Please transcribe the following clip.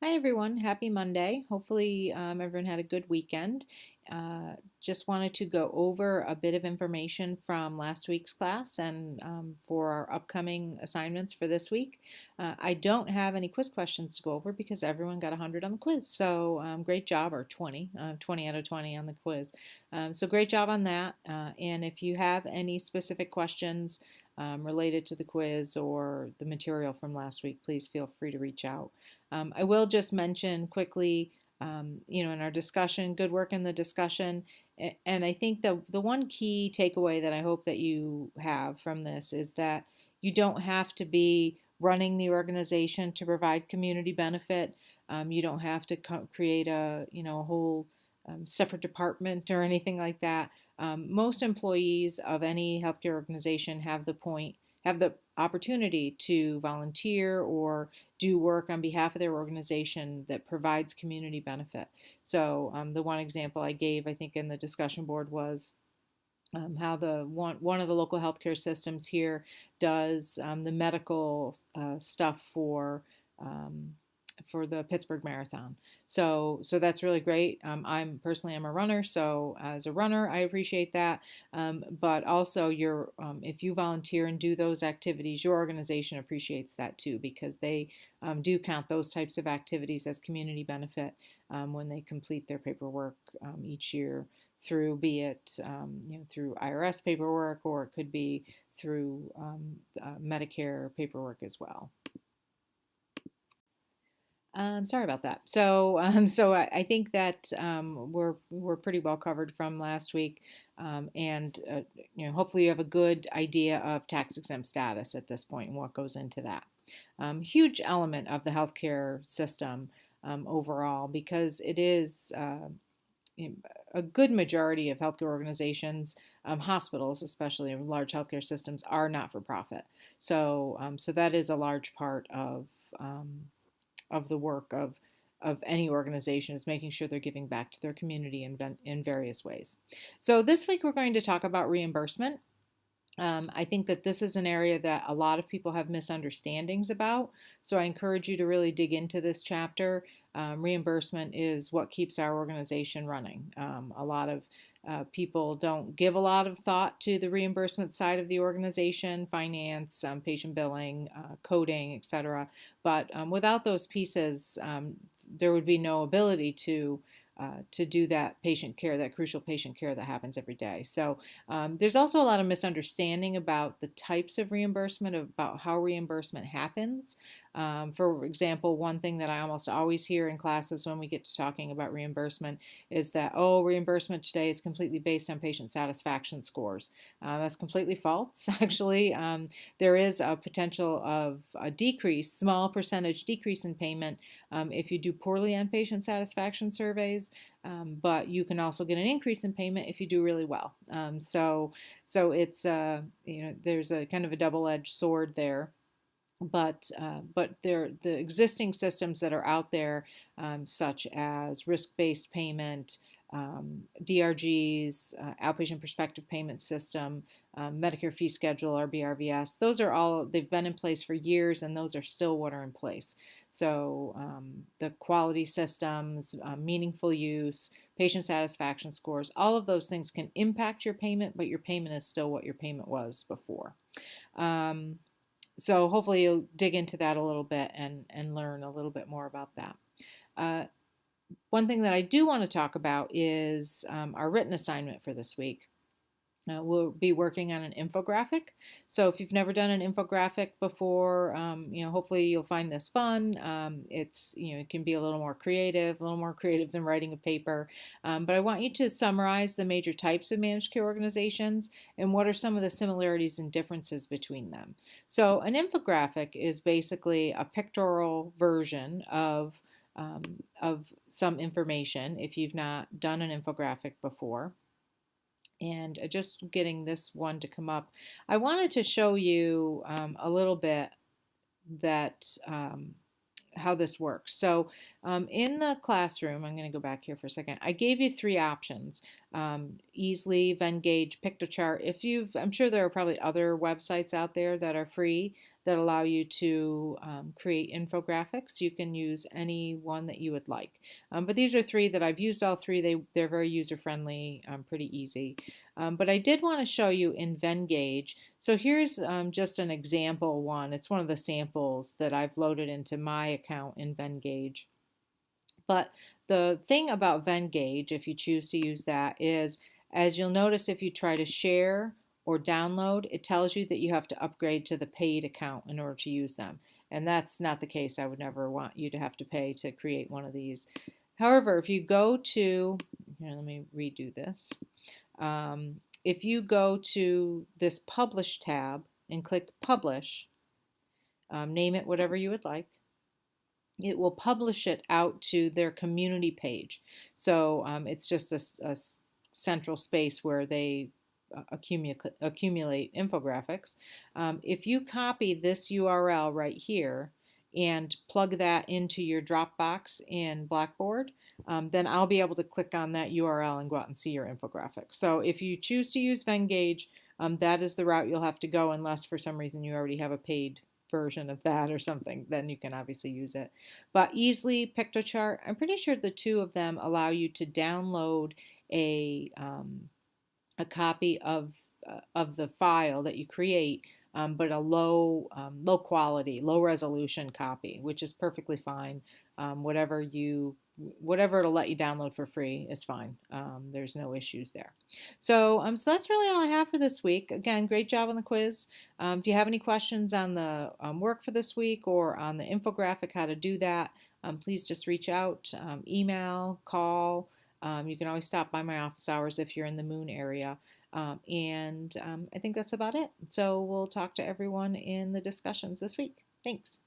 Hi everyone, happy Monday. Hopefully everyone had a good weekend. Just wanted to go over a bit of information from last week's class and for our upcoming assignments for this week. I don't have any quiz questions to go over because everyone got 100 on the quiz. So great job, or 20, 20 out of 20 on the quiz. So great job on that. And if you have any specific questions related to the quiz or the material from last week, please feel free to reach out. I will just mention quickly, in our discussion, good work in the discussion. And I think the one key takeaway that I hope that you have from this is that you don't have to be running the organization to provide community benefit. You don't have to create a whole separate department or anything like that. Most employees of any healthcare organization have the opportunity to volunteer or do work on behalf of their organization that provides community benefit. So the one example I gave, I think, in the discussion board was how the one of the local healthcare systems here does the medical stuff for the Pittsburgh Marathon. So that's really great. I'm a runner, so as a runner, I appreciate that. But also, if you volunteer and do those activities, your organization appreciates that too because they do count those types of activities as community benefit when they complete their paperwork each year through, be it through IRS paperwork, or it could be through Medicare paperwork as well. Sorry about that. So I think that we're pretty well covered from last week, and hopefully you have a good idea of tax exempt status at this point and what goes into that. Huge element of the healthcare system overall, because it is a good majority of healthcare organizations, hospitals, especially in large healthcare systems, are not for profit. So that is a large part of the work of any organization, is making sure they're giving back to their community in various ways. So this week we're going to talk about reimbursement. I think that this is an area that a lot of people have misunderstandings about. So I encourage you to really dig into this chapter. Reimbursement is what keeps our organization running. A lot of people don't give a lot of thought to the reimbursement side of the organization, finance, patient billing, coding, etc. But without those pieces, there would be no ability to do that patient care, that crucial patient care that happens every day. So there's also a lot of misunderstanding about the types of reimbursement, about how reimbursement happens. For example, one thing that I almost always hear in classes when we get to talking about reimbursement is that, oh, reimbursement today is completely based on patient satisfaction scores. That's completely false, actually. There is a potential of a decrease, small percentage decrease in payment if you do poorly on patient satisfaction surveys. But you can also get an increase in payment if you do really well. So it's there's a kind of a double-edged sword there. But the existing systems that are out there, such as risk-based payment, DRGs, outpatient prospective payment system, Medicare fee schedule, or BRVS, they've been in place for years, and those are still what are in place. So the quality systems, meaningful use, patient satisfaction scores, all of those things can impact your payment, but your payment is still what your payment was before. So hopefully you'll dig into that a little bit and learn a little bit more about that. One thing that I do want to talk about is our written assignment for this week. We'll be working on an infographic. So if you've never done an infographic before, hopefully you'll find this fun. It can be a little more creative than writing a paper. But I want you to summarize the major types of managed care organizations and what are some of the similarities and differences between them. So an infographic is basically a pictorial version of some information if you've not done an infographic before. And just getting this one to come up, I wanted to show you a little bit that how this works. So in the classroom, I'm going to go back here for a second. I gave you three options: Easily, Venngage, Pictochart. I'm sure there are probably other websites out there that are free that allow you to create infographics. You can use any one that you would like. But these are three that I've used all three. They're very user-friendly, pretty easy. But I did want to show you in Venngage. So here's just an example one. It's one of the samples that I've loaded into my account in Venngage. But the thing about Venngage, if you choose to use that, is as you'll notice if you try to share or download, it tells you that you have to upgrade to the paid account in order to use them. And that's not the case. I would never want you to have to pay to create one of these. However, if you go to, here, let me redo this. If you go to this Publish tab and click Publish, name it whatever you would like, it will publish it out to their community page. So it's just a central space where they accumulate infographics. If you copy this URL right here and plug that into your Dropbox in Blackboard, then I'll be able to click on that URL and go out and see your infographic. So if you choose to use Venngage, that is the route you'll have to go unless for some reason you already have a paid version of that or something, then you can obviously use it. But Easly, Piktochart, I'm pretty sure the two of them allow you to download a copy of the file that you create, but a low quality, low resolution copy, which is perfectly fine. Whatever it'll let you download for free is fine. There's no issues there. So that's really all I have for this week. Again, great job on the quiz. If you have any questions on the work for this week or on the infographic, how to do that, please just reach out, email, call. You can always stop by my office hours if you're in the Moon area. I think that's about it. So we'll talk to everyone in the discussions this week. Thanks.